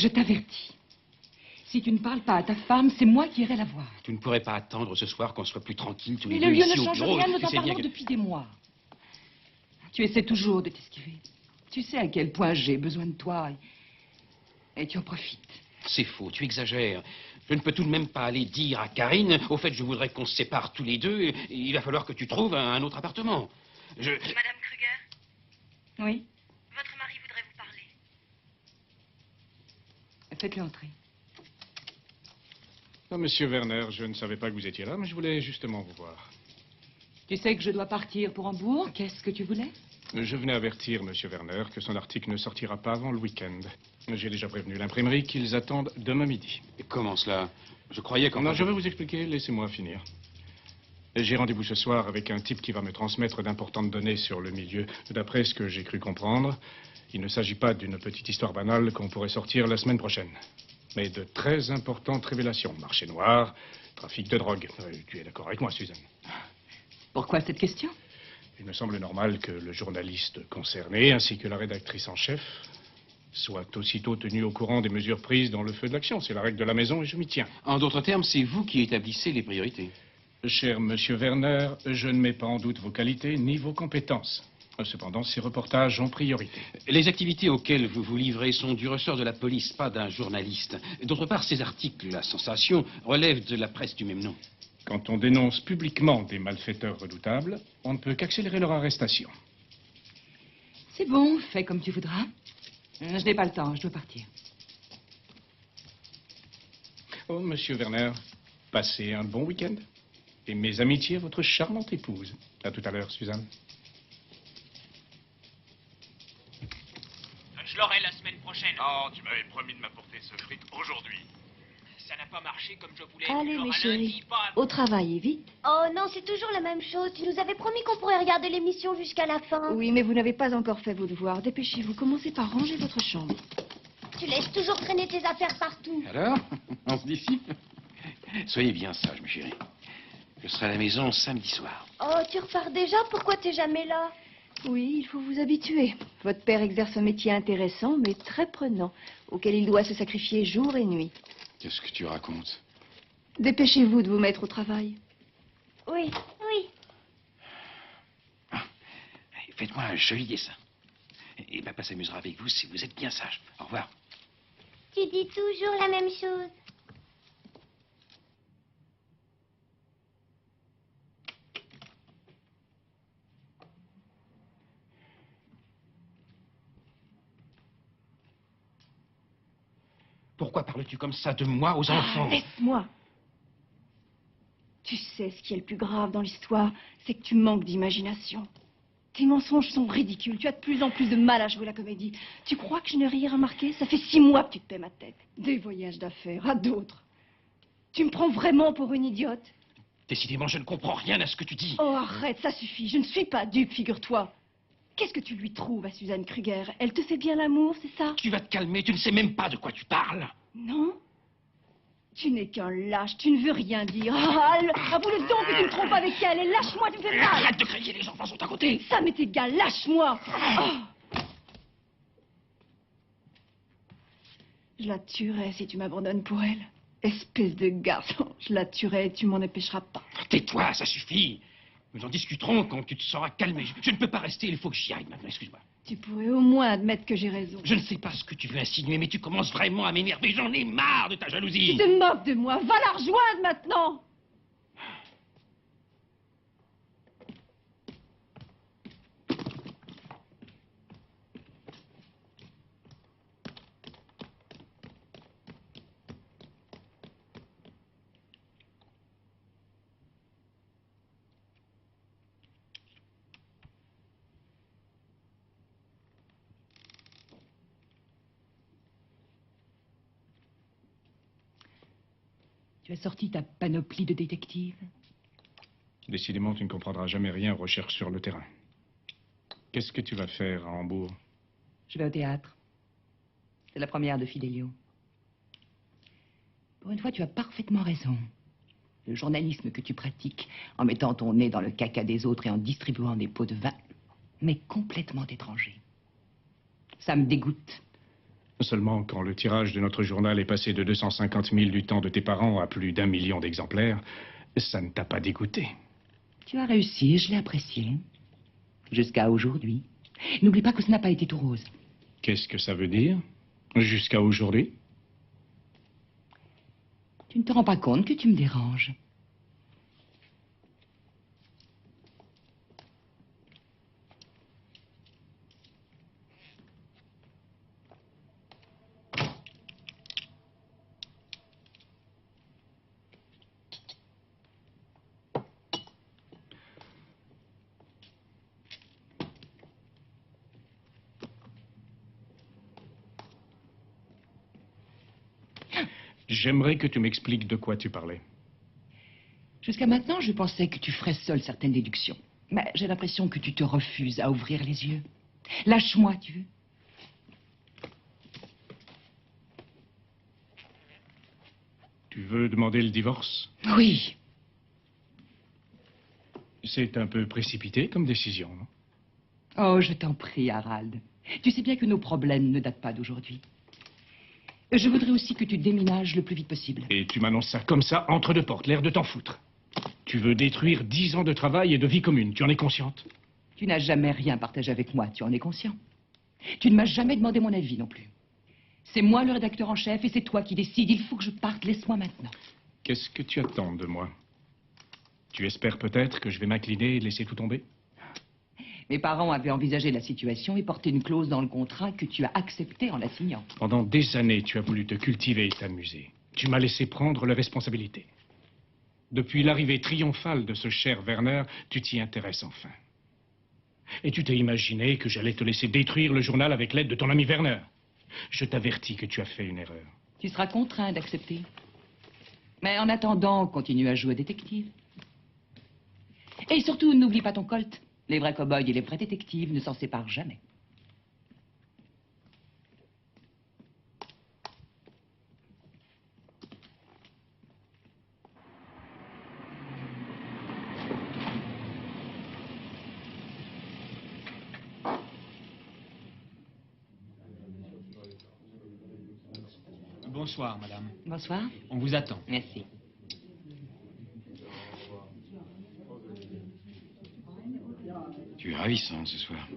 Je t'avertis. Si tu ne parles pas à ta femme, c'est moi qui irai la voir. Tu ne pourrais pas attendre ce soir qu'on soit plus tranquille tous les Mais deux le lieu ici ne au change bureau. rien, nous Tu en sais bien parlons que... depuis des mois. Tu essaies toujours de t'esquiver. Tu sais à quel point j'ai besoin de toi. Et tu en profites. C'est faux, tu exagères. Je ne peux tout de même pas aller dire à Karine, au fait, je voudrais qu'on se sépare tous les deux, et il va falloir que tu trouves un autre appartement. Madame Kruger, Oui? votre mari voudrait vous parler. Faites-le entrer. Oh, Monsieur Werner, je ne savais pas que vous étiez là, mais je voulais justement vous voir. Tu sais que je dois partir pour Hambourg. Qu'est-ce que tu voulais? Je venais avertir Monsieur Werner que son article ne sortira pas avant le week-end. J'ai déjà prévenu l'imprimerie qu'ils attendent demain midi. Et comment cela? Je croyais qu'en... Non, je vais vous expliquer, laissez-moi finir. J'ai rendez-vous ce soir avec un type qui va me transmettre d'importantes données sur le milieu. D'après ce que j'ai cru comprendre, il ne s'agit pas d'une petite histoire banale qu'on pourrait sortir la semaine prochaine, mais de très importantes révélations. Marché noir, trafic de drogue. Tu es d'accord avec moi, Suzanne? Pourquoi cette question? Il me semble normal que le journaliste concerné, ainsi que la rédactrice en chef, soient aussitôt tenus au courant des mesures prises dans le feu de l'action. C'est la règle de la maison et je m'y tiens. En d'autres termes, c'est vous qui établissez les priorités. Cher Monsieur Werner, je ne mets pas en doute vos qualités ni vos compétences. Cependant, ces reportages ont priorité. Les activités auxquelles vous vous livrez sont du ressort de la police, pas d'un journaliste. D'autre part, ces articles, à sensation, relèvent de la presse du même nom. Quand on dénonce publiquement des malfaiteurs redoutables, on ne peut qu'accélérer leur arrestation. C'est bon, fais comme tu voudras. Je n'ai pas le temps, je dois partir. Oh, Monsieur Werner, passez un bon week-end. Et mes amitiés à votre charmante épouse. À tout à l'heure, Suzanne. Je l'aurai la semaine prochaine. Oh, tu m'avais promis de m'apporter ce fric aujourd'hui. Ça n'a pas marché comme je voulais. Allez, Alors, mes à chéris, lundi, pas- au travail et vite. Oh non, c'est toujours la même chose. Tu nous avais promis qu'on pourrait regarder l'émission jusqu'à la fin. Oui, mais vous n'avez pas encore fait vos devoirs. Dépêchez-vous, commencez par ranger votre chambre. Tu laisses toujours traîner tes affaires partout. Alors, on se dissipe? Soyez bien sage, mes chéris. Je serai à la maison samedi soir. Oh, tu repars déjà? Pourquoi t'es jamais là? Oui, il faut vous habituer. Votre père exerce un métier intéressant, mais très prenant, auquel il doit se sacrifier jour et nuit. Qu'est-ce que tu racontes? Dépêchez-vous de vous mettre au travail. Oui, oui. Faites-moi un joli dessin. Et papa s'amusera avec vous si vous êtes bien sage. Au revoir. Tu dis toujours la même chose. Pourquoi parles-tu comme ça de moi aux enfants? Laisse-moi. Tu sais ce qui est le plus grave dans l'histoire, c'est que tu manques d'imagination. Tes mensonges sont ridicules. Tu as de plus en plus de mal à jouer la comédie. Tu crois que je n'ai rien remarqué? Ça fait 6 mois que tu te paies ma tête. Des voyages d'affaires à d'autres. Tu me prends vraiment pour une idiote? Décidément, je ne comprends rien à ce que tu dis. Oh, arrête, ça suffit. Je ne suis pas dupe, figure-toi. Qu'est-ce que tu lui trouves à Suzanne Kruger? Elle te fait bien l'amour, c'est ça? Tu vas te calmer, tu ne sais même pas de quoi tu parles. Non? Tu n'es qu'un lâche, tu ne veux rien dire. Ah, avoue-le donc que tu me trompes avec elle et lâche-moi, tu me fais mal. Arrête de crier, les enfants sont à côté. Ça m'est égal, lâche-moi. Oh. Je la tuerais si tu m'abandonnes pour elle. Espèce de garçon, je la tuerais et tu m'en empêcheras pas. Tais-toi, ça suffit. Nous en discuterons quand tu te seras calmé. Je ne peux pas rester, il faut que j'y aille maintenant, excuse-moi. Tu pourrais au moins admettre que j'ai raison. Je ne sais pas ce que tu veux insinuer, mais tu commences vraiment à m'énerver. J'en ai marre de ta jalousie. Tu te moques de moi, va la rejoindre maintenant. Tu as sorti ta panoplie de détective? Décidément, tu ne comprendras jamais rien aux recherches sur le terrain. Qu'est-ce que tu vas faire à Hambourg? Je vais au théâtre. C'est la première de Fidelio. Pour une fois, tu as parfaitement raison. Le journalisme que tu pratiques, en mettant ton nez dans le caca des autres et en distribuant des pots de vin, m'est complètement étranger. Ça me dégoûte. Seulement, quand le tirage de notre journal est passé de 250 000 du temps de tes parents à plus d'1 million d'exemplaires, ça ne t'a pas dégoûté. Tu as réussi et je l'ai apprécié. Jusqu'à aujourd'hui. N'oublie pas que ce n'a pas été tout rose. Qu'est-ce que ça veut dire? Jusqu'à aujourd'hui? Tu ne te rends pas compte que tu me déranges. J'aimerais que tu m'expliques de quoi tu parlais. Jusqu'à maintenant, je pensais que tu ferais seul certaines déductions. Mais j'ai l'impression que tu te refuses à ouvrir les yeux. Lâche-moi, tu veux. Tu veux demander le divorce? Oui. C'est un peu précipité comme décision, non? Oh, je t'en prie, Harald. Tu sais bien que nos problèmes ne datent pas d'aujourd'hui. Je voudrais aussi que tu déménages le plus vite possible. Et tu m'annonces ça comme ça, entre deux portes, l'air de t'en foutre. Tu veux détruire 10 ans de travail et de vie commune, tu en es consciente? Tu n'as jamais rien partagé avec moi, tu en es conscient. Tu ne m'as jamais demandé mon avis non plus. C'est moi le rédacteur en chef et c'est toi qui décides. Il faut que je parte, laisse-moi maintenant. Qu'est-ce que tu attends de moi? Tu espères peut-être que je vais m'incliner et laisser tout tomber? Mes parents avaient envisagé la situation et porté une clause dans le contrat que tu as acceptée en la signant. Pendant des années, tu as voulu te cultiver et t'amuser. Tu m'as laissé prendre les responsabilités. Depuis l'arrivée triomphale de ce cher Werner, tu t'y intéresses enfin. Et tu t'es imaginé que j'allais te laisser détruire le journal avec l'aide de ton ami Werner. Je t'avertis que tu as fait une erreur. Tu seras contraint d'accepter. Mais en attendant, continue à jouer détective. Et surtout, n'oublie pas ton colt. Les vrais cow-boys et les vrais détectives ne s'en séparent jamais. Bonsoir, madame. Bonsoir. On vous attend. Merci. Tu es ravissant ce soir.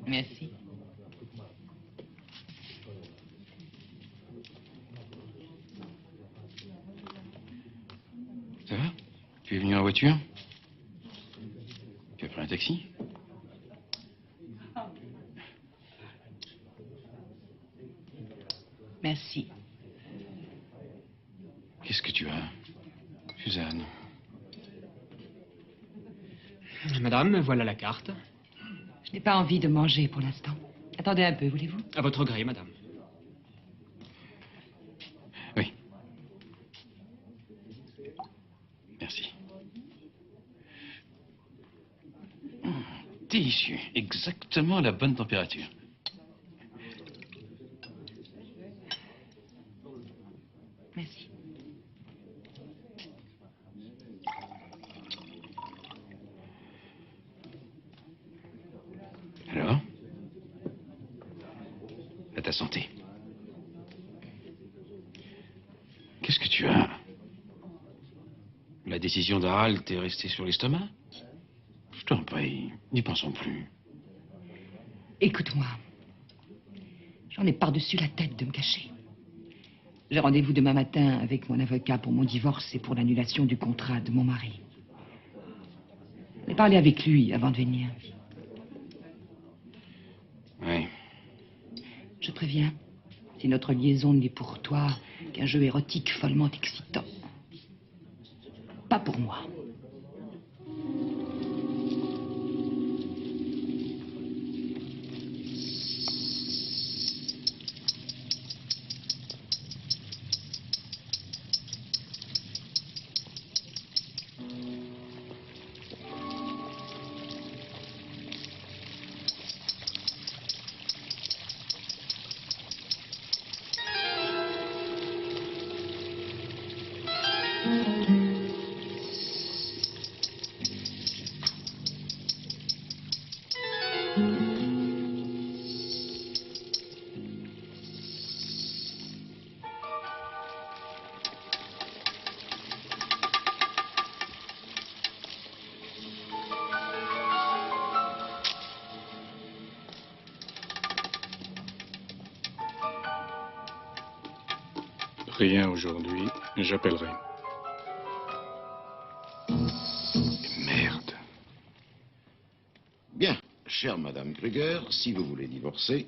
Merci. Ça va? Tu es venu en voiture? Tu as pris un taxi? Merci. Qu'est-ce que tu as, Suzanne? Madame, voilà la carte. Je n'ai pas envie de manger pour l'instant. Attendez un peu, voulez-vous? À votre gré, madame. Oui. Merci. Délicieux. Exactement la bonne température. Merci. Alors? À ta santé. Qu'est-ce que tu as? La décision d'Harald t'est restée sur l'estomac? Je t'en prie, n'y pensons plus. Écoute-moi. J'en ai par-dessus la tête de me cacher. J'ai rendez-vous demain matin avec mon avocat pour mon divorce et pour l'annulation du contrat de mon mari. J'ai parlé avec lui avant de venir. Oui. Je préviens, si notre liaison n'est pour toi qu'un jeu érotique follement excitant, pas pour moi. Rien aujourd'hui. J'appellerai. Merde. Bien, chère Madame Kruger, si vous voulez divorcer,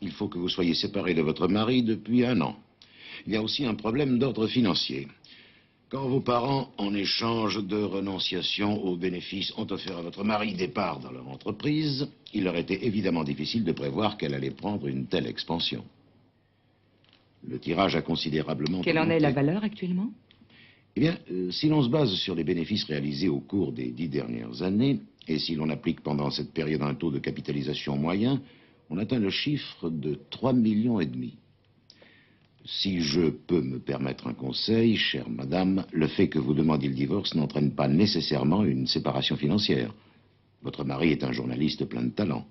il faut que vous soyez séparée de votre mari depuis 1 an. Il y a aussi un problème d'ordre financier. Quand vos parents, en échange de renonciation aux bénéfices, ont offert à votre mari des parts dans leur entreprise, il leur était évidemment difficile de prévoir qu'elle allait prendre une telle expansion. Le tirage a considérablement Quelle en augmenté. est la valeur actuellement? Eh bien, si l'on se base sur les bénéfices réalisés au cours des 10 dernières années, et si l'on applique pendant cette période un taux de capitalisation moyen, on atteint le chiffre de 3,5 millions. Si je peux me permettre un conseil, chère madame, le fait que vous demandiez le divorce n'entraîne pas nécessairement une séparation financière. Votre mari est un journaliste plein de talent.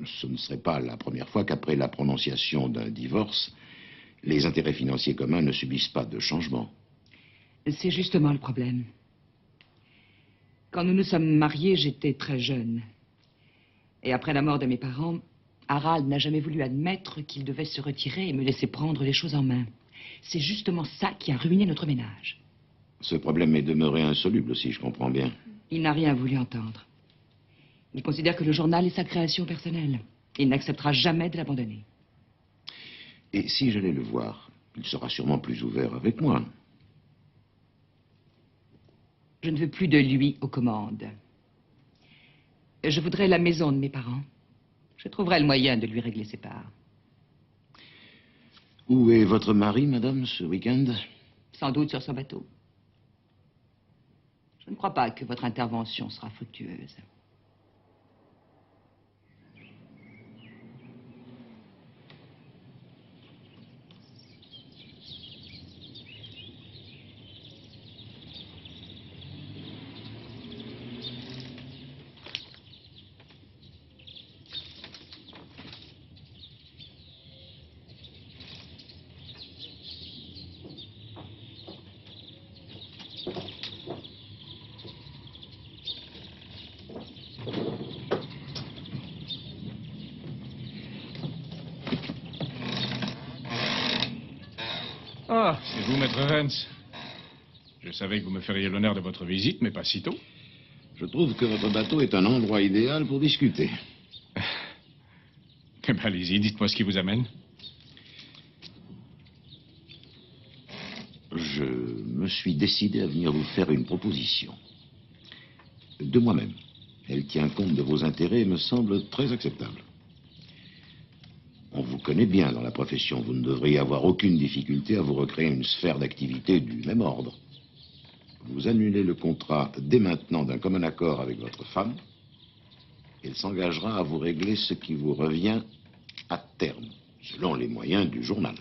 Ce ne serait pas la première fois qu'après la prononciation d'un divorce, les intérêts financiers communs ne subissent pas de changement. C'est justement le problème. Quand nous nous sommes mariés, j'étais très jeune. Et après la mort de mes parents, Harald n'a jamais voulu admettre qu'il devait se retirer et me laisser prendre les choses en main. C'est justement ça qui a ruiné notre ménage. Ce problème est demeuré insoluble, si je comprends bien. Il n'a rien voulu entendre. Il considère que le journal est sa création personnelle. Il n'acceptera jamais de l'abandonner. Et si j'allais le voir, il sera sûrement plus ouvert avec moi. Je ne veux plus de lui aux commandes. Je voudrais la maison de mes parents. Je trouverai le moyen de lui régler ses parts. Où est votre mari, madame, ce week-end? Sans doute sur son bateau. Je ne crois pas que votre intervention sera fructueuse. Ah, c'est vous, maître Vance. Je savais que vous me feriez l'honneur de votre visite, mais pas si tôt. Je trouve que votre bateau est un endroit idéal pour discuter. Eh bien, allez-y, dites-moi ce qui vous amène. Je me suis décidé à venir vous faire une proposition. De moi-même. Elle tient compte de vos intérêts et me semble très acceptable. On vous connaît bien dans la profession. Vous ne devriez avoir aucune difficulté à vous recréer une sphère d'activité du même ordre. Vous annulez le contrat dès maintenant d'un commun accord avec votre femme. Elle s'engagera à vous régler ce qui vous revient à terme, selon les moyens du journal.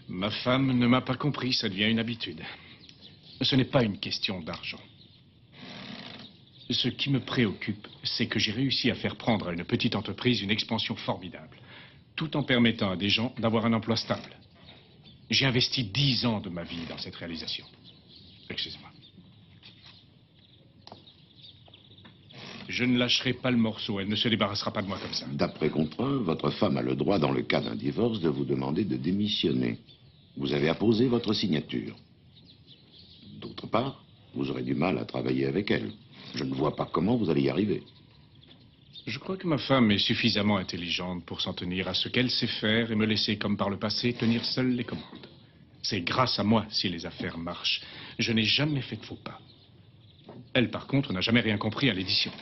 Ma femme ne m'a pas compris, ça devient une habitude. Ce n'est pas une question d'argent. Ce qui me préoccupe, c'est que j'ai réussi à faire prendre à une petite entreprise une expansion formidable, tout en permettant à des gens d'avoir un emploi stable. J'ai investi 10 ans de ma vie dans cette réalisation. Excusez-moi. Je ne lâcherai pas le morceau, elle ne se débarrassera pas de moi comme ça. D'après contrat, votre femme a le droit, dans le cas d'un divorce, de vous demander de démissionner. Vous avez apposé votre signature. D'autre part, vous aurez du mal à travailler avec elle. Je ne vois pas comment vous allez y arriver. Je crois que ma femme est suffisamment intelligente pour s'en tenir à ce qu'elle sait faire et me laisser, comme par le passé, tenir seule les commandes. C'est grâce à moi si les affaires marchent. Je n'ai jamais fait de faux pas. Elle, par contre, n'a jamais rien compris à l'édition.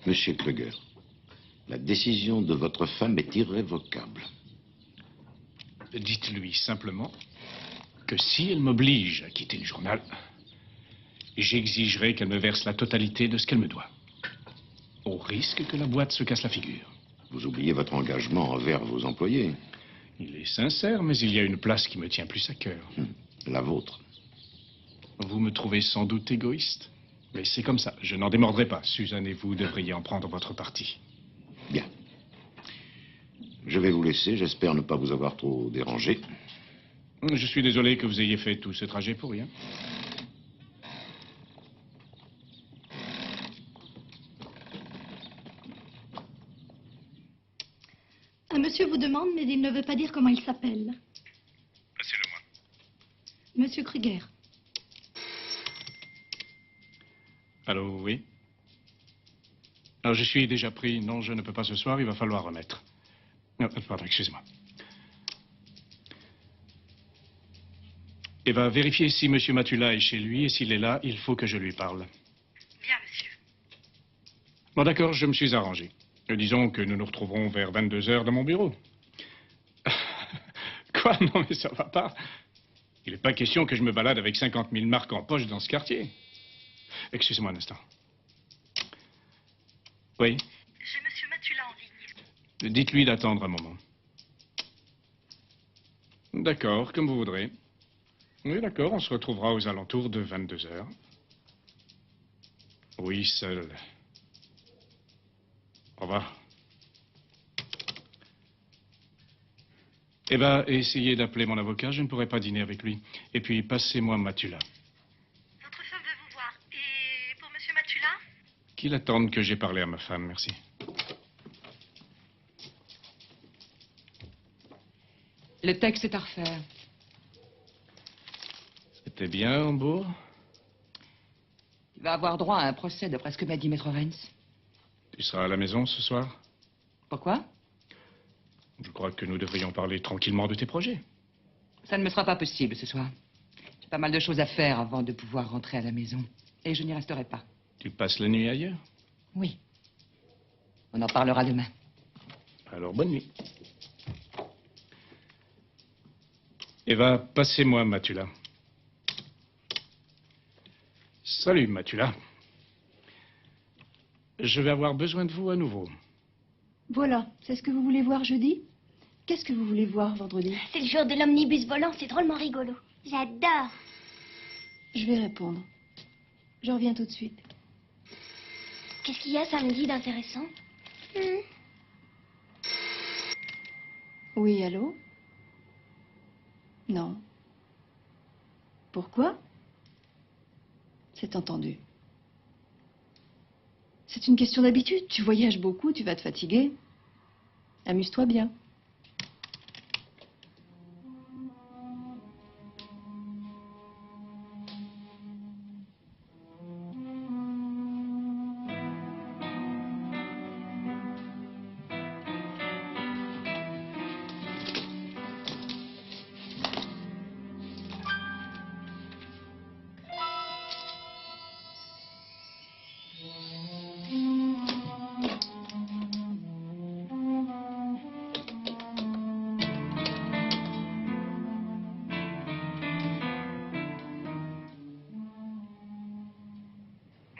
Monsieur Kruger, la décision de votre femme est irrévocable. Dites-lui simplement que si elle m'oblige à quitter le journal, j'exigerai qu'elle me verse la totalité de ce qu'elle me doit. Au risque que la boîte se casse la figure. Vous oubliez votre engagement envers vos employés. Il est sincère, mais il y a une place qui me tient plus à cœur. La vôtre. Vous me trouvez sans doute égoïste, mais c'est comme ça. Je n'en démordrai pas. Suzanne et vous devriez en prendre votre parti. Bien. Je vais vous laisser. J'espère ne pas vous avoir trop dérangé. Je suis désolé que vous ayez fait tout ce trajet pour rien. Un monsieur vous demande, mais il ne veut pas dire comment il s'appelle. Passez-le moi. Monsieur Kruger. Allô, oui? Alors, je suis déjà pris. Non, je ne peux pas ce soir, il va falloir remettre. Non, pardon, excuse-moi. Eva, vérifiez si Monsieur Matula est chez lui, et s'il est là, il faut que je lui parle. Bien, monsieur. Bon, d'accord, je me suis arrangé. Disons que nous nous retrouverons vers 22 heures dans mon bureau. Quoi? Non, mais ça va pas. Il n'est pas question que je me balade avec 50 000 marques en poche dans ce quartier. Excusez-moi un instant. Oui? J'ai monsieur Matula en ligne. Dites-lui d'attendre un moment. D'accord, comme vous voudrez. Oui, d'accord, on se retrouvera aux alentours de 22 heures. Oui, seul. Au revoir. Eh bien, essayez d'appeler mon avocat, je ne pourrai pas dîner avec lui. Et puis, passez-moi Matula. Votre femme veut vous voir. Et pour monsieur Matula? Qu'il attende que j'ai parlé à ma femme, merci. Le texte est à refaire. C'était bien, Hambourg? Il va avoir droit à un procès, d'après ce que m'a dit Maître Renz. Tu seras à la maison ce soir? Pourquoi? Je crois que nous devrions parler tranquillement de tes projets. Ça ne me sera pas possible ce soir. J'ai pas mal de choses à faire avant de pouvoir rentrer à la maison. Et je n'y resterai pas. Tu passes la nuit ailleurs? Oui. On en parlera demain. Alors, bonne nuit. Eva, passez-moi Matula. Salut, Matula. Je vais avoir besoin de vous à nouveau. Voilà, c'est ce que vous voulez voir jeudi? Qu'est-ce que vous voulez voir vendredi? C'est le jour de l'omnibus volant, c'est drôlement rigolo. J'adore. Je vais répondre. Je reviens tout de suite. Qu'est-ce qu'il y a samedi d'intéressant? Oui, allô? Non. Pourquoi? C'est entendu. C'est une question d'habitude. Tu voyages beaucoup, tu vas te fatiguer. Amuse-toi bien.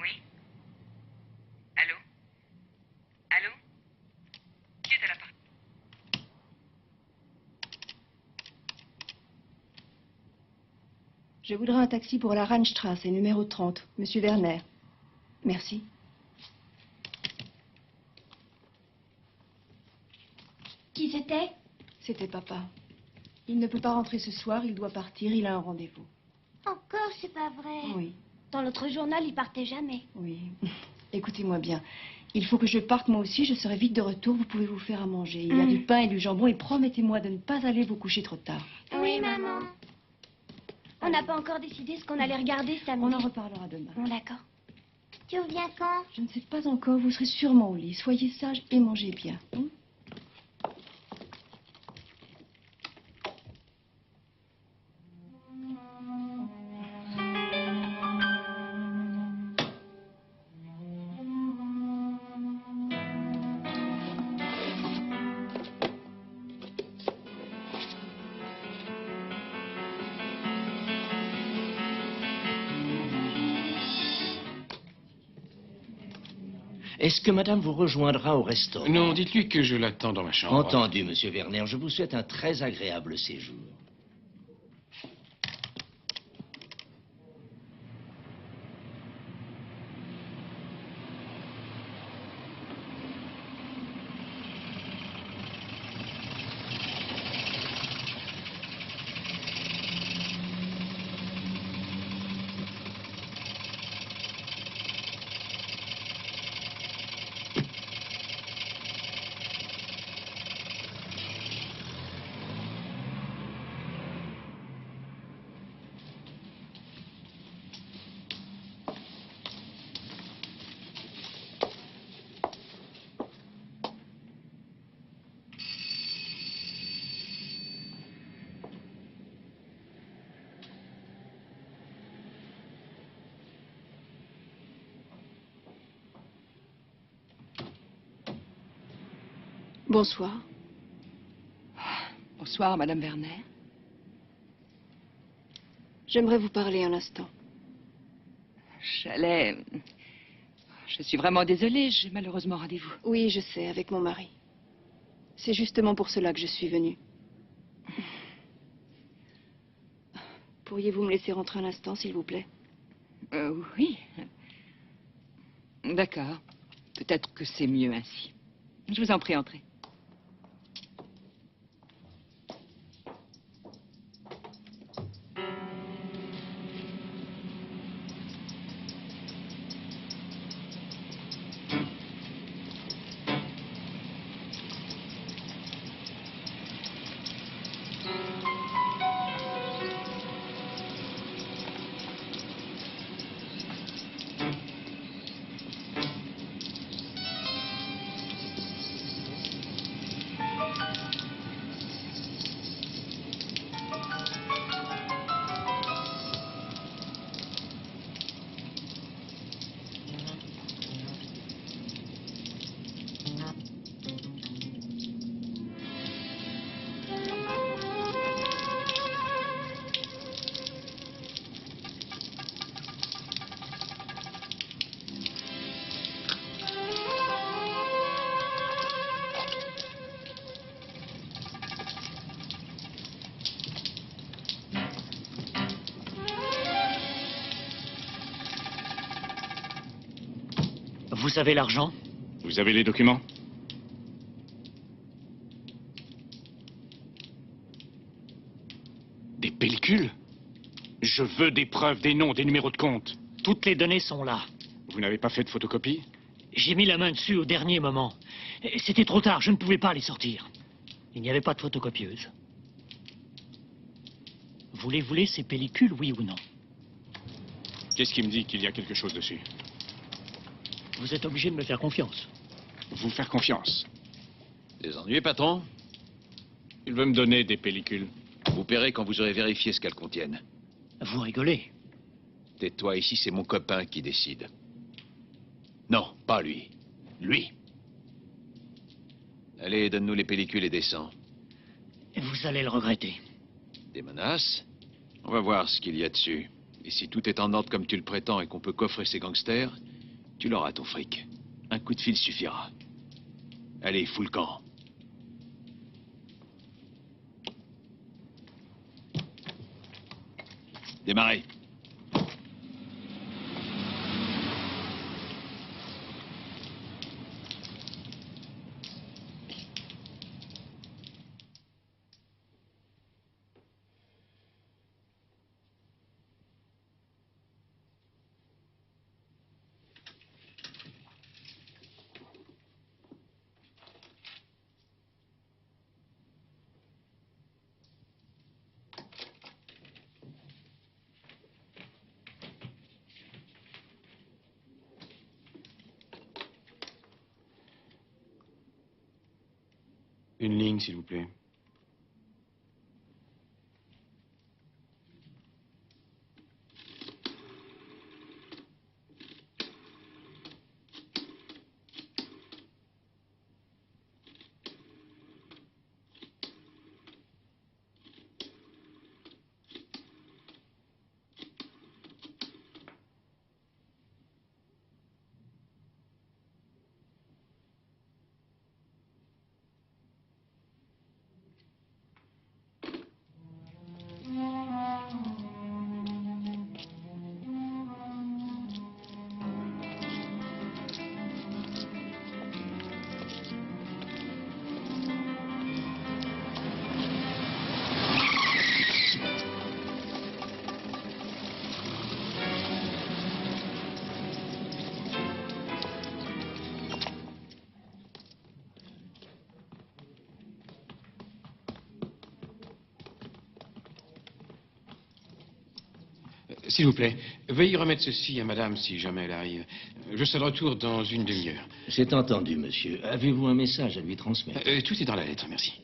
Oui? Allô? Allô? Qui est à l'appareil? Je voudrais un taxi pour la Rheinstrasse, numéro 30. Monsieur Werner. Merci. Qui c'était? C'était papa. Il ne peut pas rentrer ce soir, il doit partir, il a un rendez-vous. Encore, c'est pas vrai. Oui, Dans l'autre journal, il partait jamais. oui. Écoutez-moi bien. Il faut que je parte moi aussi, je serai vite de retour, vous pouvez vous faire à manger. Il y a du pain et du jambon et promettez-moi de ne pas aller vous coucher trop tard. Oui, maman. On n'a pas encore décidé ce qu'on allait regarder samedi. On en reparlera demain. Bon, d'accord. Tu reviens quand? Je ne sais pas encore, vous serez sûrement au lit. Soyez sage et mangez bien. Hein? Est-ce que madame vous rejoindra au restaurant? Non, dites-lui que je l'attends dans ma chambre. Entendu, monsieur Werner. Je vous souhaite un très agréable séjour. Bonsoir. Bonsoir, Madame Werner. J'aimerais vous parler un instant. Je suis vraiment désolée, j'ai malheureusement rendez-vous. Oui, je sais, avec mon mari. C'est justement pour cela que je suis venue. Pourriez-vous me laisser rentrer un instant, s'il vous plaît? Oui. D'accord. Peut-être que c'est mieux ainsi. Je vous en prie, entrez. Vous avez l'argent? Vous avez les documents? Des pellicules? Je veux des preuves, des noms, des numéros de compte. Toutes les données sont là. Vous n'avez pas fait de photocopie? J'ai mis la main dessus au dernier moment. C'était trop tard, je ne pouvais pas les sortir. Il n'y avait pas de photocopieuse. Voulez-vous ces pellicules, oui ou non? Qu'est-ce qui me dit qu'il y a quelque chose dessus? Vous êtes obligé de me faire confiance. Vous faire confiance? Des ennuis, patron? Il veut me donner des pellicules. Vous paierez quand vous aurez vérifié ce qu'elles contiennent. Vous rigolez? Tais-toi, ici, c'est mon copain qui décide. Non, pas lui. Lui. Allez, donne-nous les pellicules et descends. Vous allez le regretter. Des menaces? On va voir ce qu'il y a dessus. Et si tout est en ordre comme tu le prétends et qu'on peut coffrer ces gangsters, tu l'auras ton fric. Un coup de fil suffira. Allez, fous le camp. Démarrez. Une ligne, s'il vous plaît. S'il vous plaît, veuillez remettre ceci à madame si jamais elle arrive. Je serai de retour dans une demi-heure. C'est entendu, monsieur. Avez-vous un message à lui transmettre? Tout est dans la lettre, merci.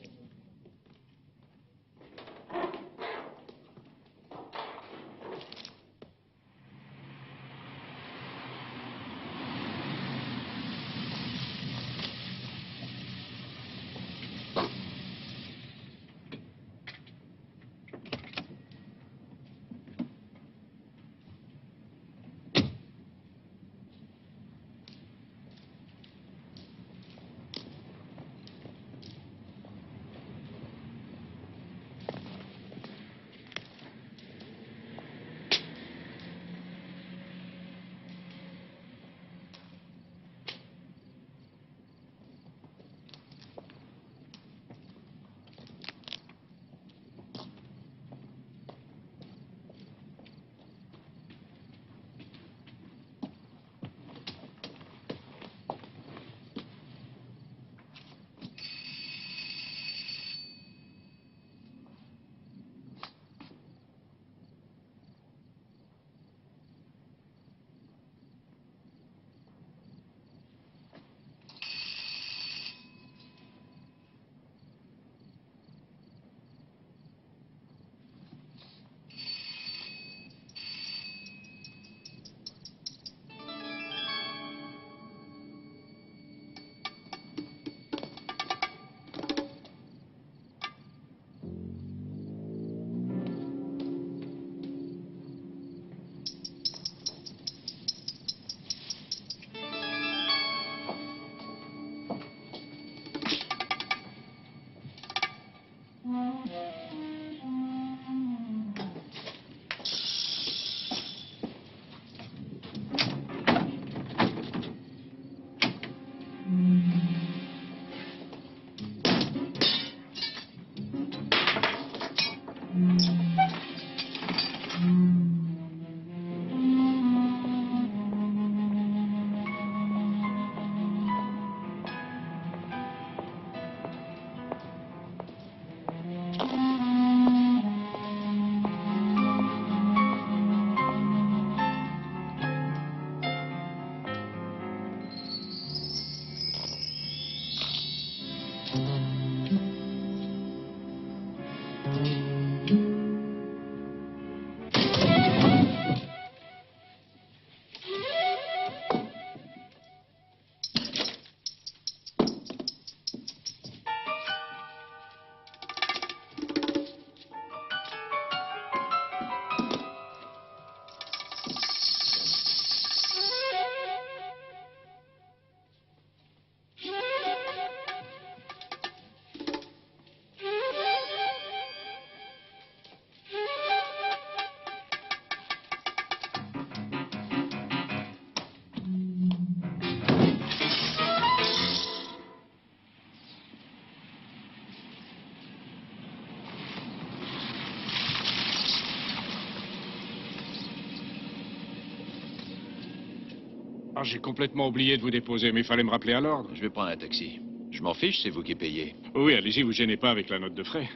Ah, j'ai complètement oublié de vous déposer, mais il fallait me rappeler à l'ordre. Je vais prendre un taxi. Je m'en fiche, c'est vous qui payez. Oui, allez-y, vous gênez pas avec la note de frais.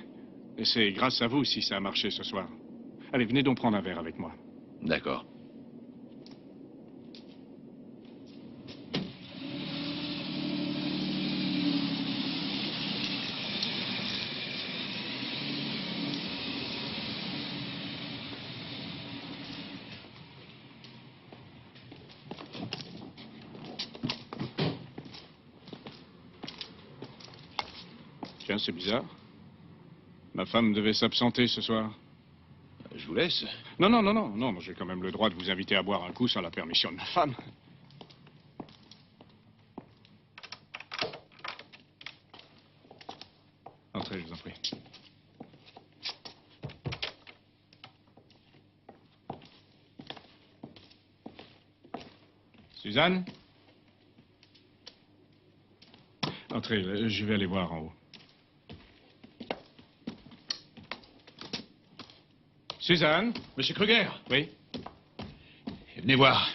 Et c'est grâce à vous si ça a marché ce soir. Allez, venez donc prendre un verre avec moi. D'accord. Tiens, c'est bizarre. Ma femme devait s'absenter ce soir. Je vous laisse. Non, non, non, non, non, j'ai quand même le droit de vous inviter à boire un coup sans la permission de ma femme. Entrez, je vous en prie. Suzanne? Entrez, je vais aller voir en haut. Suzanne? Monsieur Kruger? Oui? Venez voir.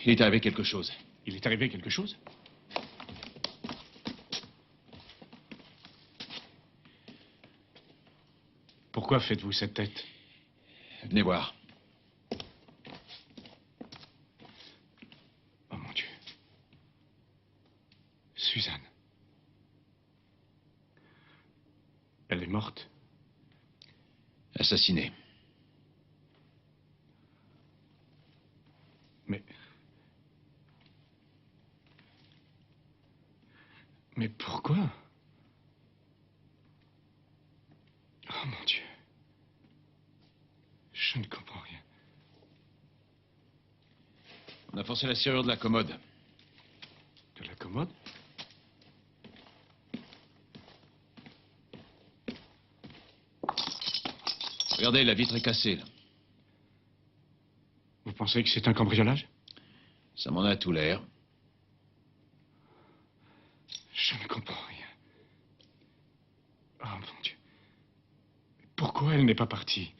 Il est arrivé quelque chose. Il est arrivé quelque chose? Pourquoi faites-vous cette tête? Venez voir. Oh mon Dieu. Suzanne. Elle est morte? Assassiné. Mais pourquoi? Oh mon Dieu. Je ne comprends rien. On a forcé la serrure de la commode. De la commode? Regardez, la vitre est cassée, là. Vous pensez que c'est un cambriolage? Ça m'en a tout l'air. Je ne comprends rien. Oh mon Dieu. Pourquoi elle n'est pas partie?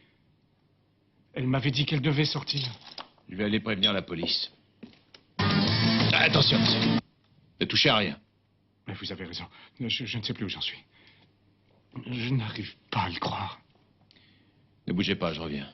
Elle m'avait dit qu'elle devait sortir. Je vais aller prévenir la police. Ah, attention, monsieur. Ne touchez à rien. Mais vous avez raison. Je ne sais plus où j'en suis. Je n'arrive pas à le croire. Ne bougez pas, je reviens.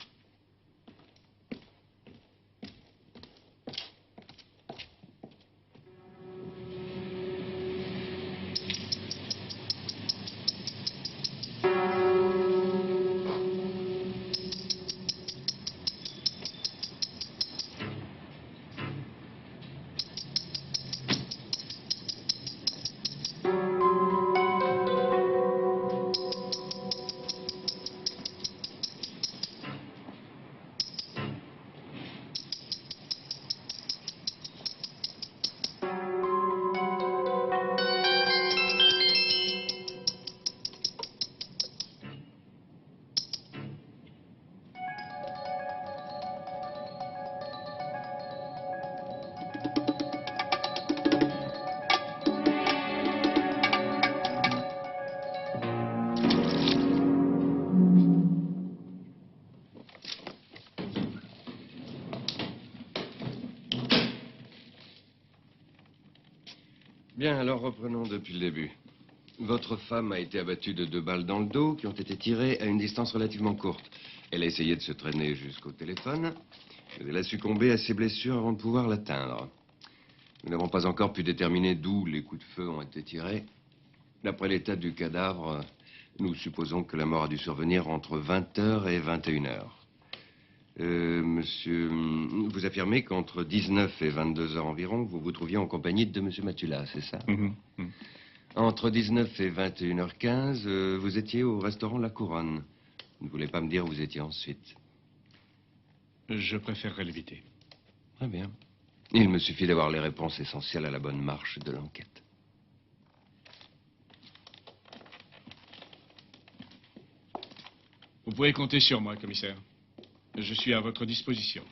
Bien, alors reprenons depuis le début. Votre femme a été abattue de 2 balles dans le dos qui ont été tirées à une distance relativement courte. Elle a essayé de se traîner jusqu'au téléphone, mais elle a succombé à ses blessures avant de pouvoir l'atteindre. Nous n'avons pas encore pu déterminer d'où les coups de feu ont été tirés. D'après l'état du cadavre, nous supposons que la mort a dû survenir entre 20h et 21h. Monsieur, vous affirmez qu'entre 19 et 22h environ, vous vous trouviez en compagnie de monsieur Matula, c'est ça? Entre 19 et 21h15, vous étiez au restaurant La Couronne. Vous ne voulez pas me dire où vous étiez ensuite? Je préférerais l'éviter. Très bien. Il me suffit d'avoir les réponses essentielles à la bonne marche de l'enquête. Vous pouvez compter sur moi, commissaire. Je suis à votre disposition.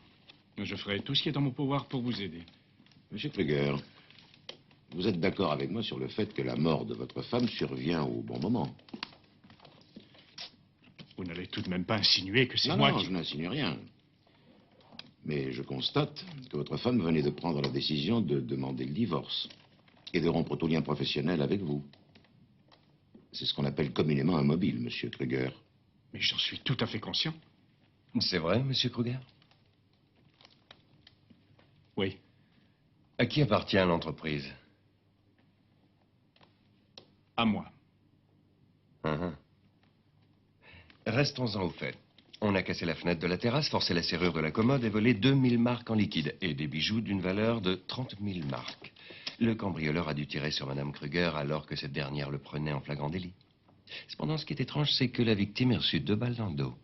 Je ferai tout ce qui est dans mon pouvoir pour vous aider. Monsieur Kruger, vous êtes d'accord avec moi sur le fait que la mort de votre femme survient au bon moment? Vous n'allez tout de même pas insinuer que c'est Non, moi non, qui... je n'insinue rien. Mais je constate que votre femme venait de prendre la décision de demander le divorce et de rompre tout lien professionnel avec vous. C'est ce qu'on appelle communément un mobile, monsieur Kruger. Mais j'en suis tout à fait conscient. C'est vrai, monsieur Kruger? Oui. À qui appartient l'entreprise? À moi. Restons-en au fait. On a cassé la fenêtre de la terrasse, forcé la serrure de la commode et volé 2000 marques en liquide et des bijoux d'une valeur de 30 000 marques. Le cambrioleur a dû tirer sur Madame Kruger alors que cette dernière le prenait en flagrant délit. Cependant, ce qui est étrange, c'est que la victime ait reçu 2 balles dans le dos.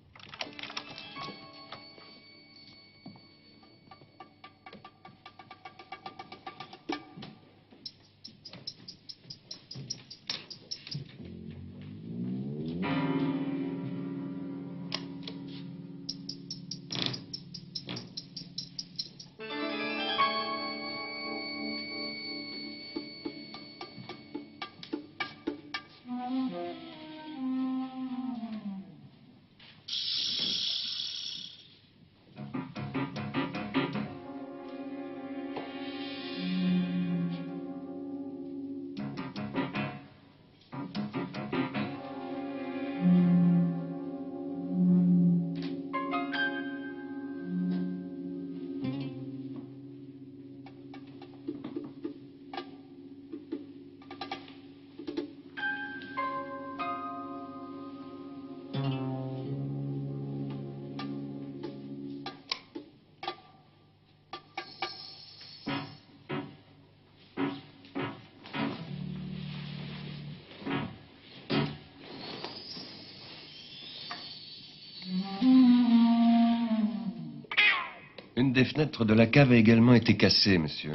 Une des fenêtres de la cave a également été cassée, monsieur.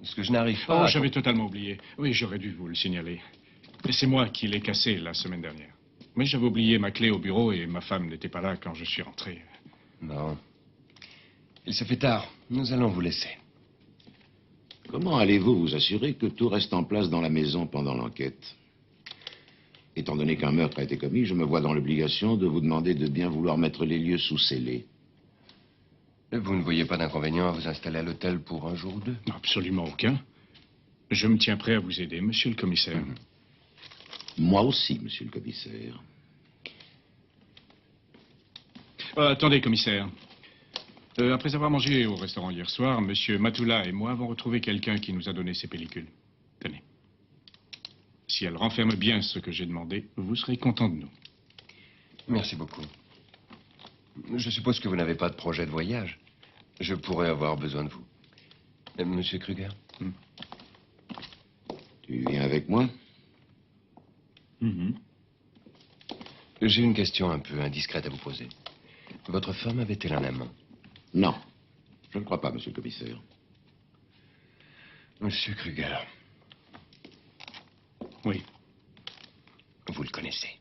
Ce que je n'arrive pas Oh, à... j'avais totalement oublié. Oui, j'aurais dû vous le signaler. Mais c'est moi qui l'ai cassé la semaine dernière. Mais j'avais oublié ma clé au bureau et ma femme n'était pas là quand je suis rentré. Bon. Il se fait tard. Nous allons vous laisser. Comment allez-vous vous assurer que tout reste en place dans la maison pendant l'enquête? Étant donné qu'un meurtre a été commis, je me vois dans l'obligation de vous demander de bien vouloir mettre les lieux sous scellés. Vous ne voyez pas d'inconvénient à vous installer à l'hôtel pour un jour ou deux? Absolument aucun. Je me tiens prêt à vous aider, monsieur le commissaire. Moi aussi, monsieur le commissaire. Attendez, commissaire. Après avoir mangé au restaurant hier soir, monsieur Matoula et moi avons retrouvé quelqu'un qui nous a donné ces pellicules. Tenez. Si elle renferme bien ce que j'ai demandé, vous serez content de nous. Merci beaucoup. Je suppose que vous n'avez pas de projet de voyage. Je pourrais avoir besoin de vous. Monsieur Kruger? Tu viens avec moi? J'ai une question un peu indiscrète à vous poser. Votre femme avait-elle un amant? Non. Je ne crois pas, monsieur le commissaire. Monsieur Kruger. Oui. Vous le connaissez?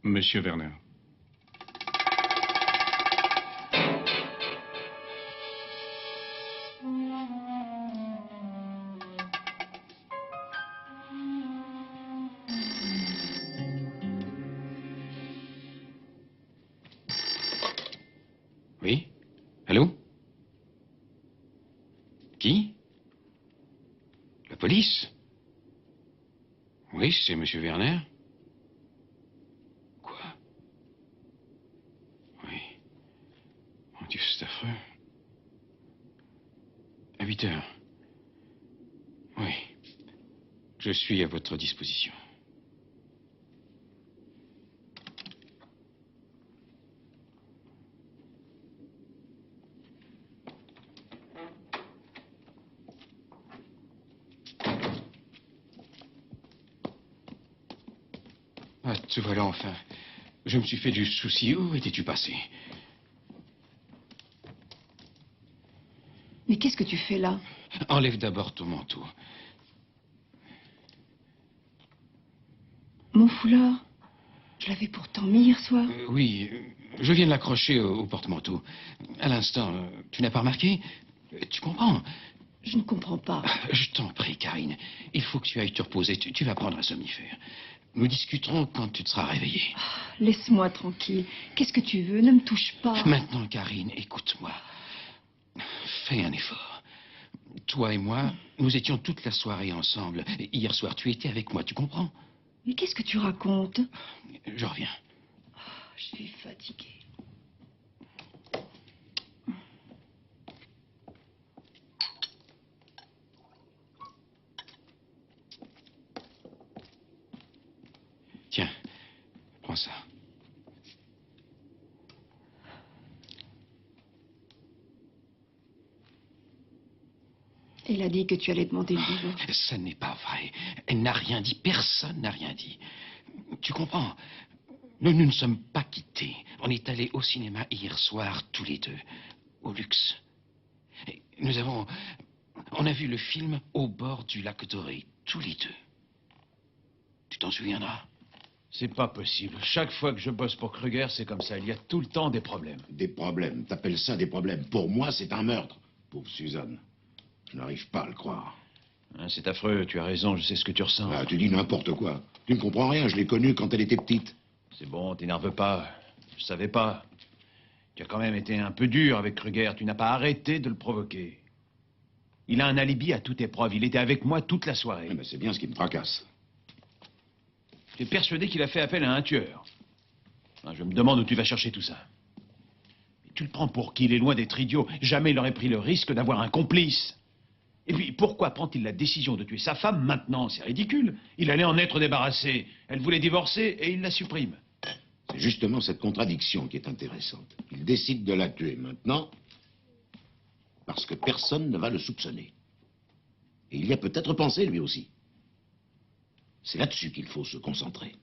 Monsieur Werner. Oui? Allô? Qui? La police? Oui, c'est monsieur Werner. Quoi? Oui. Mon Dieu, c'est affreux. À 8 heures. Oui. Je suis à votre disposition. Ah, te voilà enfin. Je me suis fait du souci. Où étais-tu passé? Mais qu'est-ce que tu fais là? Enlève d'abord ton manteau. Mon foulard? Je l'avais pourtant mis hier soir. Oui, je viens de l'accrocher au porte-manteau. À l'instant, tu n'as pas remarqué? Tu comprends? Je ne comprends pas. Je t'en prie, Karine. Il faut que tu ailles te reposer. Tu vas prendre un somnifère. Nous discuterons quand tu te seras réveillée. Laisse-moi tranquille. Qu'est-ce que tu veux? Ne me touche pas. Maintenant, Karine, écoute-moi. Fais un effort. Toi et moi, nous étions toute la soirée ensemble. Hier soir, tu étais avec moi, tu comprends? Mais qu'est-ce que tu racontes? Je reviens. Je suis fatiguée. Tiens, prends ça. Elle a dit que tu allais demander le divorce. Ce n'est pas vrai. Elle n'a rien dit. Personne n'a rien dit. Tu comprends? Nous ne sommes pas quittés. On est allés au cinéma hier soir, tous les deux, au Luxe. Et on a vu le film Au bord du lac doré, tous les deux. Tu t'en souviendras? C'est pas possible. Chaque fois que je bosse pour Kruger, c'est comme ça. Il y a tout le temps des problèmes. Des problèmes? T'appelles ça des problèmes? Pour moi, c'est un meurtre. Pauvre Suzanne. Je n'arrive pas à le croire. Hein, c'est affreux, tu as raison, je sais ce que tu ressens. Ah, tu dis n'importe quoi. Tu ne comprends rien, je l'ai connue quand elle était petite. C'est bon, t'énerve pas. Je savais pas. Tu as quand même été un peu dur avec Kruger. Tu n'as pas arrêté de le provoquer. Il a un alibi à toute épreuve. Il était avec moi toute la soirée. Mais c'est bien ce qui me fracasse. Tu es persuadé qu'il a fait appel à un tueur. Hein, je me demande où tu vas chercher tout ça. Mais tu le prends pour qui? Il est loin d'être idiot. Jamais il n'aurait pris le risque d'avoir un complice. Et puis, pourquoi prend-il la décision de tuer sa femme maintenant? C'est ridicule. Il allait en être débarrassé. Elle voulait divorcer et il la supprime. C'est justement cette contradiction qui est intéressante. Il décide de la tuer maintenant parce que personne ne va le soupçonner. Et il y a peut-être pensé, lui aussi. C'est là-dessus qu'il faut se concentrer.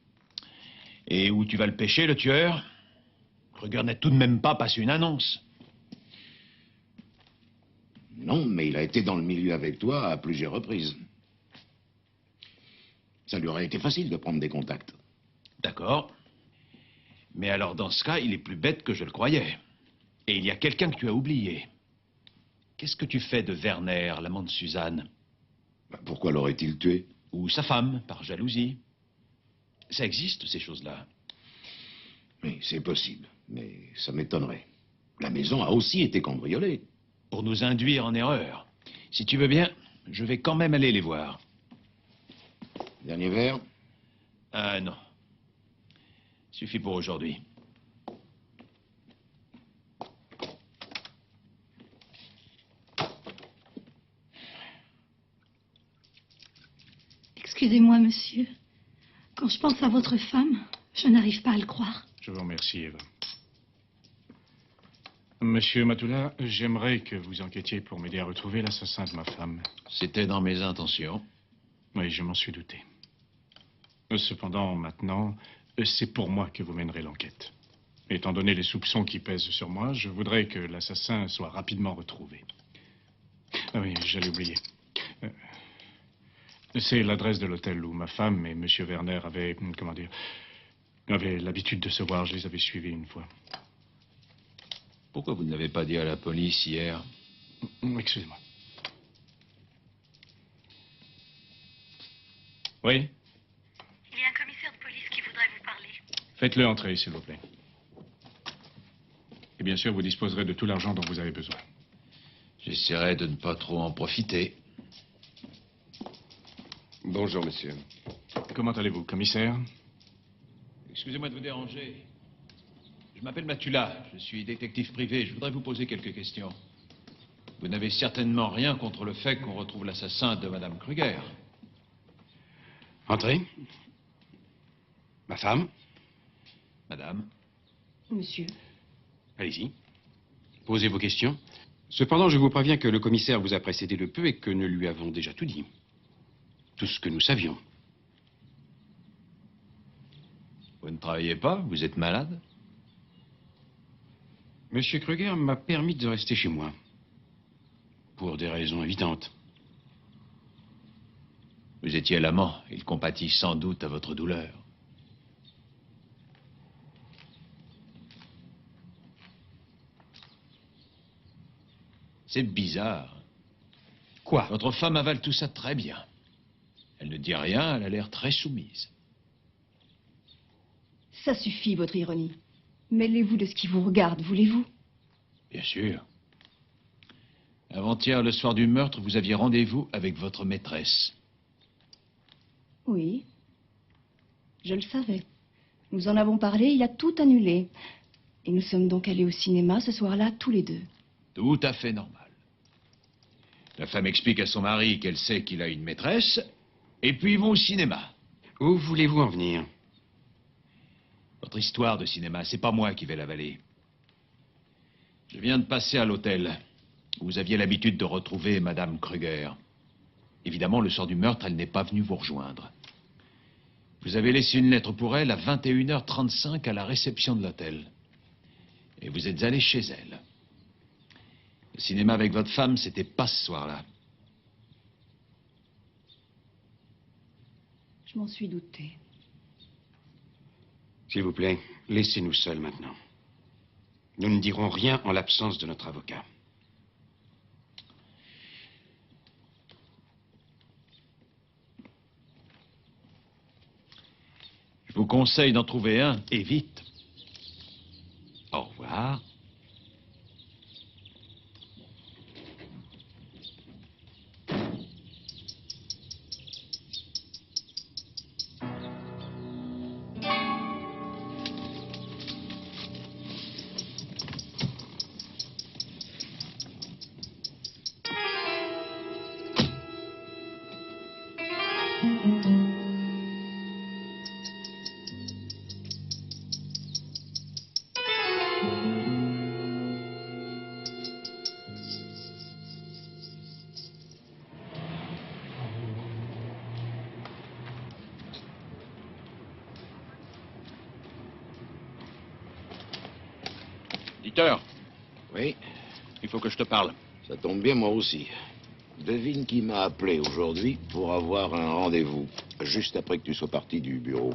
Et où tu vas le pêcher, le tueur? Kruger n'a tout de même pas passé une annonce. Non, mais il a été dans le milieu avec toi à plusieurs reprises. Ça lui aurait été facile de prendre des contacts. D'accord. Mais alors, dans ce cas, il est plus bête que je le croyais. Et il y a quelqu'un que tu as oublié. Qu'est-ce que tu fais de Werner, l'amant de Suzanne? Pourquoi l'aurait-il tué? Ou sa femme, par jalousie. Ça existe, ces choses-là. Oui, c'est possible, mais ça m'étonnerait. La maison a aussi été cambriolée. Pour nous induire en erreur. Si tu veux bien, je vais quand même aller les voir. Dernier verre? Ah non. Suffit pour aujourd'hui. Excusez-moi, monsieur. Quand je pense à votre femme, je n'arrive pas à le croire. Je vous remercie, Eva. Monsieur Matula, j'aimerais que vous enquêtiez pour m'aider à retrouver l'assassin de ma femme. C'était dans mes intentions. Oui, je m'en suis douté. Cependant, maintenant, c'est pour moi que vous mènerez l'enquête. Étant donné les soupçons qui pèsent sur moi, je voudrais que l'assassin soit rapidement retrouvé. Ah oui, j'allais oublier. C'est l'adresse de l'hôtel où ma femme et monsieur Werner avaient, avaient l'habitude de se voir. Je les avais suivis une fois. Pourquoi vous ne l'avez pas dit à la police hier? Excusez-moi. Oui? Il y a un commissaire de police qui voudrait vous parler. Faites-le entrer, s'il vous plaît. Et bien sûr, vous disposerez de tout l'argent dont vous avez besoin. J'essaierai de ne pas trop en profiter. Bonjour, monsieur. Comment allez-vous, commissaire? Excusez-moi de vous déranger. Je m'appelle Matula, je suis détective privé. Je voudrais vous poser quelques questions. Vous n'avez certainement rien contre le fait qu'on retrouve l'assassin de Madame Kruger. Entrez. Ma femme. Madame. Monsieur. Allez-y. Posez vos questions. Cependant, je vous préviens que le commissaire vous a précédé de peu et que nous lui avons déjà tout dit. Tout ce que nous savions. Vous ne travaillez pas? Vous êtes malade? Monsieur Kruger m'a permis de rester chez moi. Pour des raisons évidentes. Vous étiez l'amant. Il compatit sans doute à votre douleur. C'est bizarre. Quoi? Votre femme avale tout ça très bien. Elle ne dit rien, elle a l'air très soumise. Ça suffit, votre ironie. Mêlez-vous de ce qui vous regarde, voulez-vous? Bien sûr. Avant-hier, le soir du meurtre, vous aviez rendez-vous avec votre maîtresse. Oui. Je le savais. Nous en avons parlé, il a tout annulé. Et nous sommes donc allés au cinéma ce soir-là, tous les deux. Tout à fait normal. La femme explique à son mari qu'elle sait qu'il a une maîtresse, et puis ils vont au cinéma. Où voulez-vous en venir? Votre histoire de cinéma, c'est pas moi qui vais l'avaler. Je viens de passer à l'hôtel, où vous aviez l'habitude de retrouver Madame Kruger. Évidemment, le soir du meurtre, elle n'est pas venue vous rejoindre. Vous avez laissé une lettre pour elle à 21h35 à la réception de l'hôtel. Et vous êtes allé chez elle. Le cinéma avec votre femme, c'était pas ce soir-là. Je m'en suis doutée. S'il vous plaît, laissez-nous seuls maintenant. Nous ne dirons rien en l'absence de notre avocat. Je vous conseille d'en trouver un, et vite. Au revoir. Dieter, Oui, il faut que je te parle. ça tombe bien, moi aussi. Devine qui m'a appelé aujourd'hui pour avoir un rendez-vous, juste après que tu sois parti du bureau.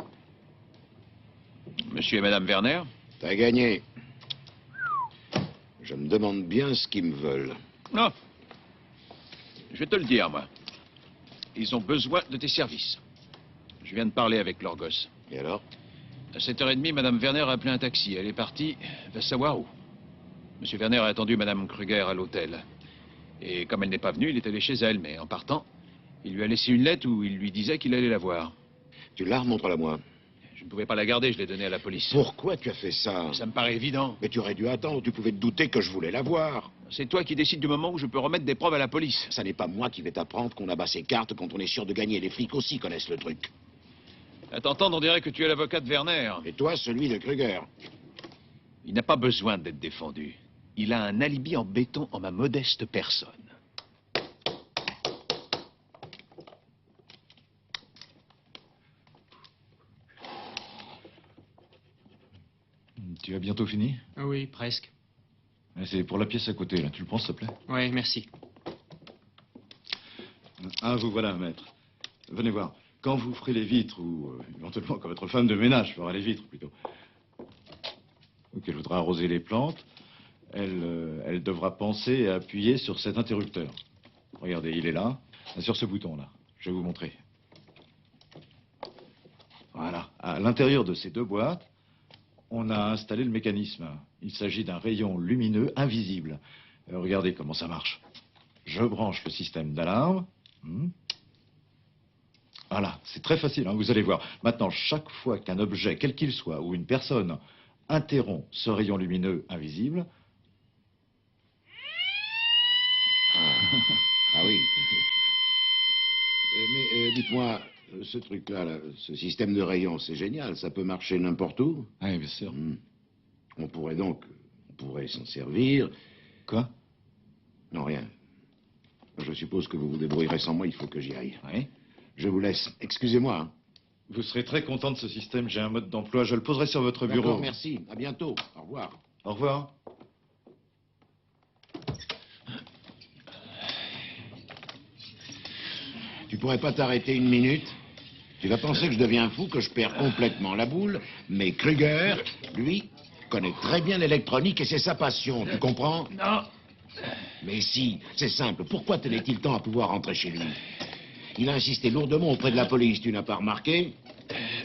Monsieur et Madame Werner? T'as gagné. Je me demande bien ce qu'ils me veulent. Non. Je vais te le dire, moi. Ils ont besoin de tes services. Je viens de parler avec leur gosse. Et alors? À 7h30, Madame Werner a appelé un taxi. Elle est partie, va savoir où. Monsieur Werner a attendu Madame Kruger à l'hôtel. Et comme elle n'est pas venue, il est allé chez elle. Mais en partant, il lui a laissé une lettre où il lui disait qu'il allait la voir. Tu l'as, remontre-la moi. Je ne pouvais pas la garder, je l'ai donnée à la police. Pourquoi tu as fait ça? Ça me paraît évident. Mais tu aurais dû attendre, tu pouvais te douter que je voulais la voir. C'est toi qui décides du moment où je peux remettre des preuves à la police. Ça n'est pas moi qui vais t'apprendre qu'on abat ses cartes quand on est sûr de gagner. Les flics aussi connaissent le truc. À t'entendre, on dirait que tu es l'avocat de Werner. Et toi, celui de Kruger. Il n'a pas besoin d'être défendu. Il a un alibi en béton en ma modeste personne. Tu as bientôt fini? Oui, presque. C'est pour la pièce à côté, là. Tu le prends, s'il te plaît? Oui, merci. Ah, vous voilà, maître. Venez voir. Quand vous ferez les vitres, ou éventuellement quand votre femme de ménage fera les vitres, plutôt, ou qu'elle voudra arroser les plantes, elle devra penser et appuyer sur cet interrupteur. Regardez, il est là, sur ce bouton-là. Je vais vous montrer. Voilà. À l'intérieur de ces deux boîtes, on a installé le mécanisme. Il s'agit d'un rayon lumineux invisible. Regardez comment ça marche. Je branche le système d'alarme. Voilà, c'est très facile, hein, vous allez voir. Maintenant, chaque fois qu'un objet, quel qu'il soit, ou une personne, interrompt ce rayon lumineux invisible... Ah oui. Mais dites-moi, ce truc-là, là, ce système de rayon, c'est génial. Ça peut marcher n'importe où. Oui, bien sûr. On pourrait s'en servir. Quoi? Non, rien. Je suppose que vous vous débrouillerez sans moi, il faut que j'y aille. Oui. Je vous laisse. Excusez-moi. Hein. Vous serez très content de ce système. J'ai un mode d'emploi. Je le poserai sur votre bureau. D'accord, merci. À bientôt. Au revoir. Au revoir. Tu pourrais pas t'arrêter une minute? Tu vas penser que je deviens fou, que je perds complètement la boule, mais Kruger, lui, connaît très bien l'électronique et c'est sa passion, tu comprends? Non. Mais si, c'est simple. Pourquoi tenait-il tant à pouvoir rentrer chez lui? Il a insisté lourdement auprès de la police, tu n'as pas remarqué?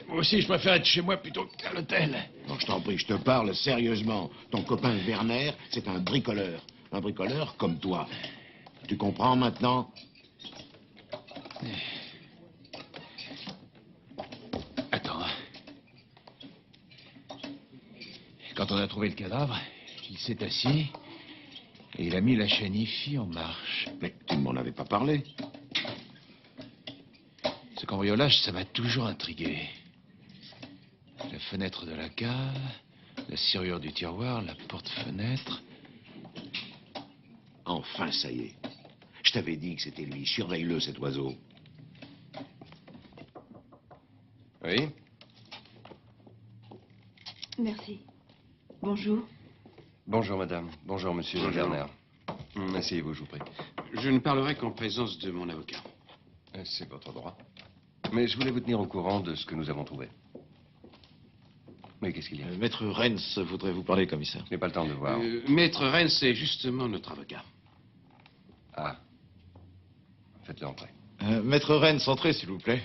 Moi aussi, je préfère être chez moi plutôt qu'à l'hôtel. Non, je t'en prie, je te parle sérieusement. Ton copain Werner, c'est un bricoleur. Un bricoleur comme toi. Tu comprends maintenant? Attends. Quand on a trouvé le cadavre, il s'est assis et il a mis la chanifie en marche. Mais tu ne m'en avais pas parlé. Ce cambriolage, ça m'a toujours intrigué. La fenêtre de la cave, la serrure du tiroir, la porte-fenêtre. Enfin, ça y est. Je t'avais dit que c'était lui. Surveille-le, cet oiseau. Oui? Merci. Bonjour. Bonjour, madame. Bonjour, monsieur Werner. Asseyez-vous, je vous prie. Je ne parlerai qu'en présence de mon avocat. C'est votre droit. Mais je voulais vous tenir au courant de ce que nous avons trouvé. Mais qu'est-ce qu'il y a? Maître Rennes voudrait vous parler, commissaire. Je n'ai pas le temps de voir. Maître Rennes, c'est justement notre avocat. Ah. Faites-le entrer. Maître Rennes, entrez, s'il vous plaît.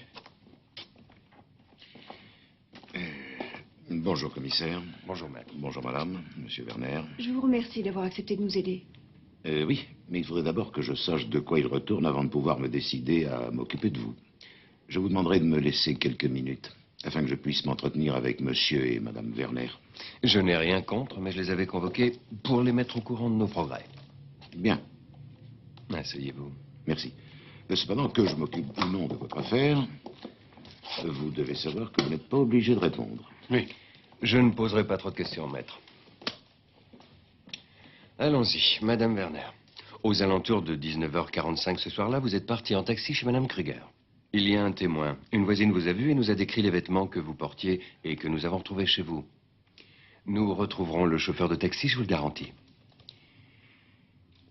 Bonjour, commissaire. Bonjour, maître. Bonjour, madame, monsieur Werner. Je vous remercie d'avoir accepté de nous aider. Oui, mais il faudrait d'abord que je sache de quoi il retourne avant de pouvoir me décider à m'occuper de vous. Je vous demanderai de me laisser quelques minutes, afin que je puisse m'entretenir avec monsieur et madame Werner. Je n'ai rien contre, mais je les avais convoqués pour les mettre au courant de nos progrès. Bien. Asseyez-vous. Merci. Cependant, que je m'occupe ou non de votre affaire, vous devez savoir que vous n'êtes pas obligé de répondre. Oui. Je ne poserai pas trop de questions, maître. Allons-y, madame Werner. Aux alentours de 19h45 ce soir-là, vous êtes parti en taxi chez madame Kruger. Il y a un témoin. Une voisine vous a vu et nous a décrit les vêtements que vous portiez et que nous avons retrouvés chez vous. Nous retrouverons le chauffeur de taxi, je vous le garantis.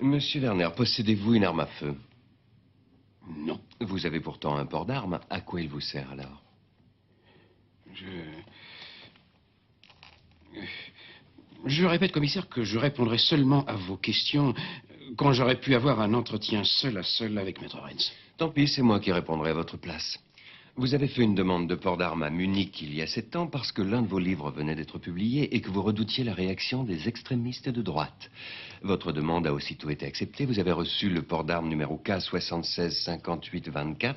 Monsieur Werner, possédez-vous une arme à feu? Non. Vous avez pourtant un port d'armes. À quoi il vous sert alors? Je répète, commissaire, que je répondrai seulement à vos questions quand j'aurai pu avoir un entretien seul à seul avec Maître Rennes. Tant pis, c'est moi qui répondrai à votre place. Vous avez fait une demande de port d'armes à Munich il y a 7 ans parce que l'un de vos livres venait d'être publié et que vous redoutiez la réaction des extrémistes de droite. Votre demande a aussitôt été acceptée. Vous avez reçu le port d'armes numéro K765824.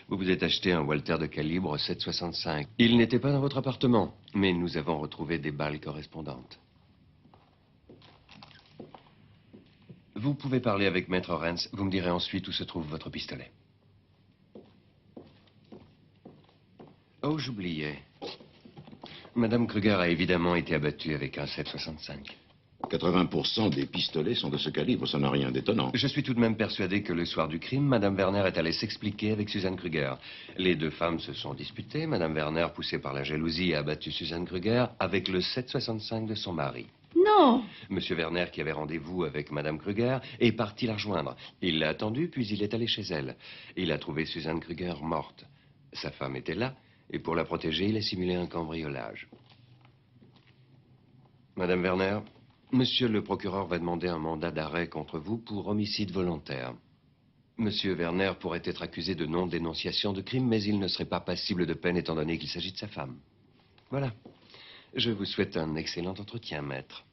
Vous vous êtes acheté un Walter de calibre 7,65. Il n'était pas dans votre appartement, mais nous avons retrouvé des balles correspondantes. Vous pouvez parler avec Maître Rennes. Vous me direz ensuite où se trouve votre pistolet. Oh, j'oubliais. Madame Kruger a évidemment été abattue avec un 7,65. 80% des pistolets sont de ce calibre, ça n'a rien d'étonnant. Je suis tout de même persuadé que le soir du crime, Madame Werner est allée s'expliquer avec Suzanne Kruger. Les deux femmes se sont disputées. Madame Werner, poussée par la jalousie, a abattu Suzanne Kruger avec le 7,65 de son mari. Non! Monsieur Werner, qui avait rendez-vous avec Madame Kruger, est parti la rejoindre. Il l'a attendue, puis il est allé chez elle. Il a trouvé Suzanne Kruger morte. Sa femme était là, et pour la protéger, il a simulé un cambriolage. Madame Werner, monsieur le procureur va demander un mandat d'arrêt contre vous pour homicide volontaire. Monsieur Werner pourrait être accusé de non-dénonciation de crime, mais il ne serait pas passible de peine étant donné qu'il s'agit de sa femme. Voilà. Je vous souhaite un excellent entretien, maître.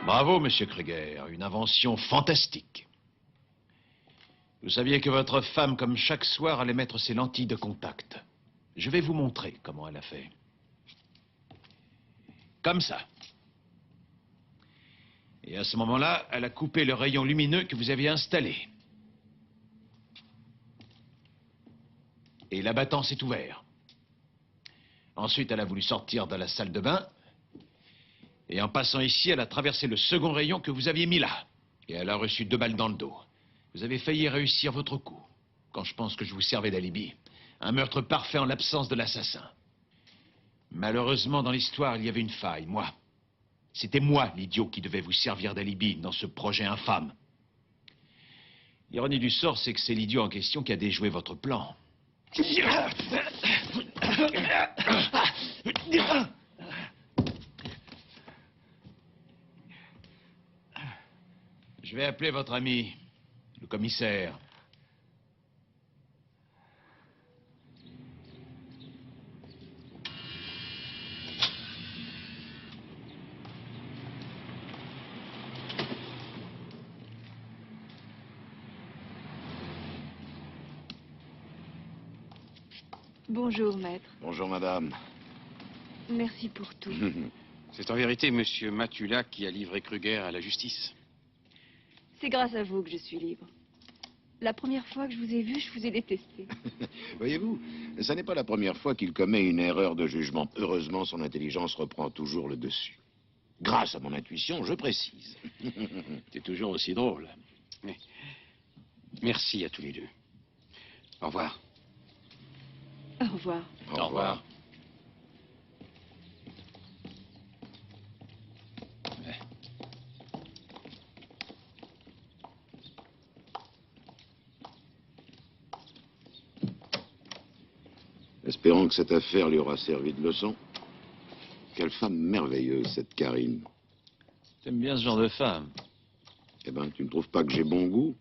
Bravo, monsieur Kruger. Une invention fantastique. Vous saviez que votre femme, comme chaque soir, allait mettre ses lentilles de contact. Je vais vous montrer comment elle a fait. Comme ça. Et à ce moment-là, elle a coupé le rayon lumineux que vous aviez installé. Et l'abattant s'est ouvert. Ensuite, elle a voulu sortir de la salle de bain. Et en passant ici, elle a traversé le second rayon que vous aviez mis là. Et elle a reçu 2 balles dans le dos. Vous avez failli réussir votre coup, quand je pense que je vous servais d'alibi. Un meurtre parfait en l'absence de l'assassin. Malheureusement, dans l'histoire, il y avait une faille, moi. C'était moi, l'idiot, qui devait vous servir d'alibi dans ce projet infâme. L'ironie du sort, c'est que c'est l'idiot en question qui a déjoué votre plan. Je vais appeler votre ami, le commissaire. Bonjour, maître. Bonjour, madame. Merci pour tout. C'est en vérité Monsieur Matula qui a livré Kruger à la justice. C'est grâce à vous que je suis libre. La première fois que je vous ai vu, je vous ai détesté. Voyez-vous, ça n'est pas la première fois qu'il commet une erreur de jugement. Heureusement, son intelligence reprend toujours le dessus. Grâce à mon intuition, je précise. T'es toujours aussi drôle. Mais merci à tous les deux. Au revoir. Au revoir. Au revoir. Espérons que cette affaire lui aura servi de leçon. Quelle femme merveilleuse, cette Karine. T'aimes bien ce genre de femme? Eh ben, tu ne trouves pas que j'ai bon goût?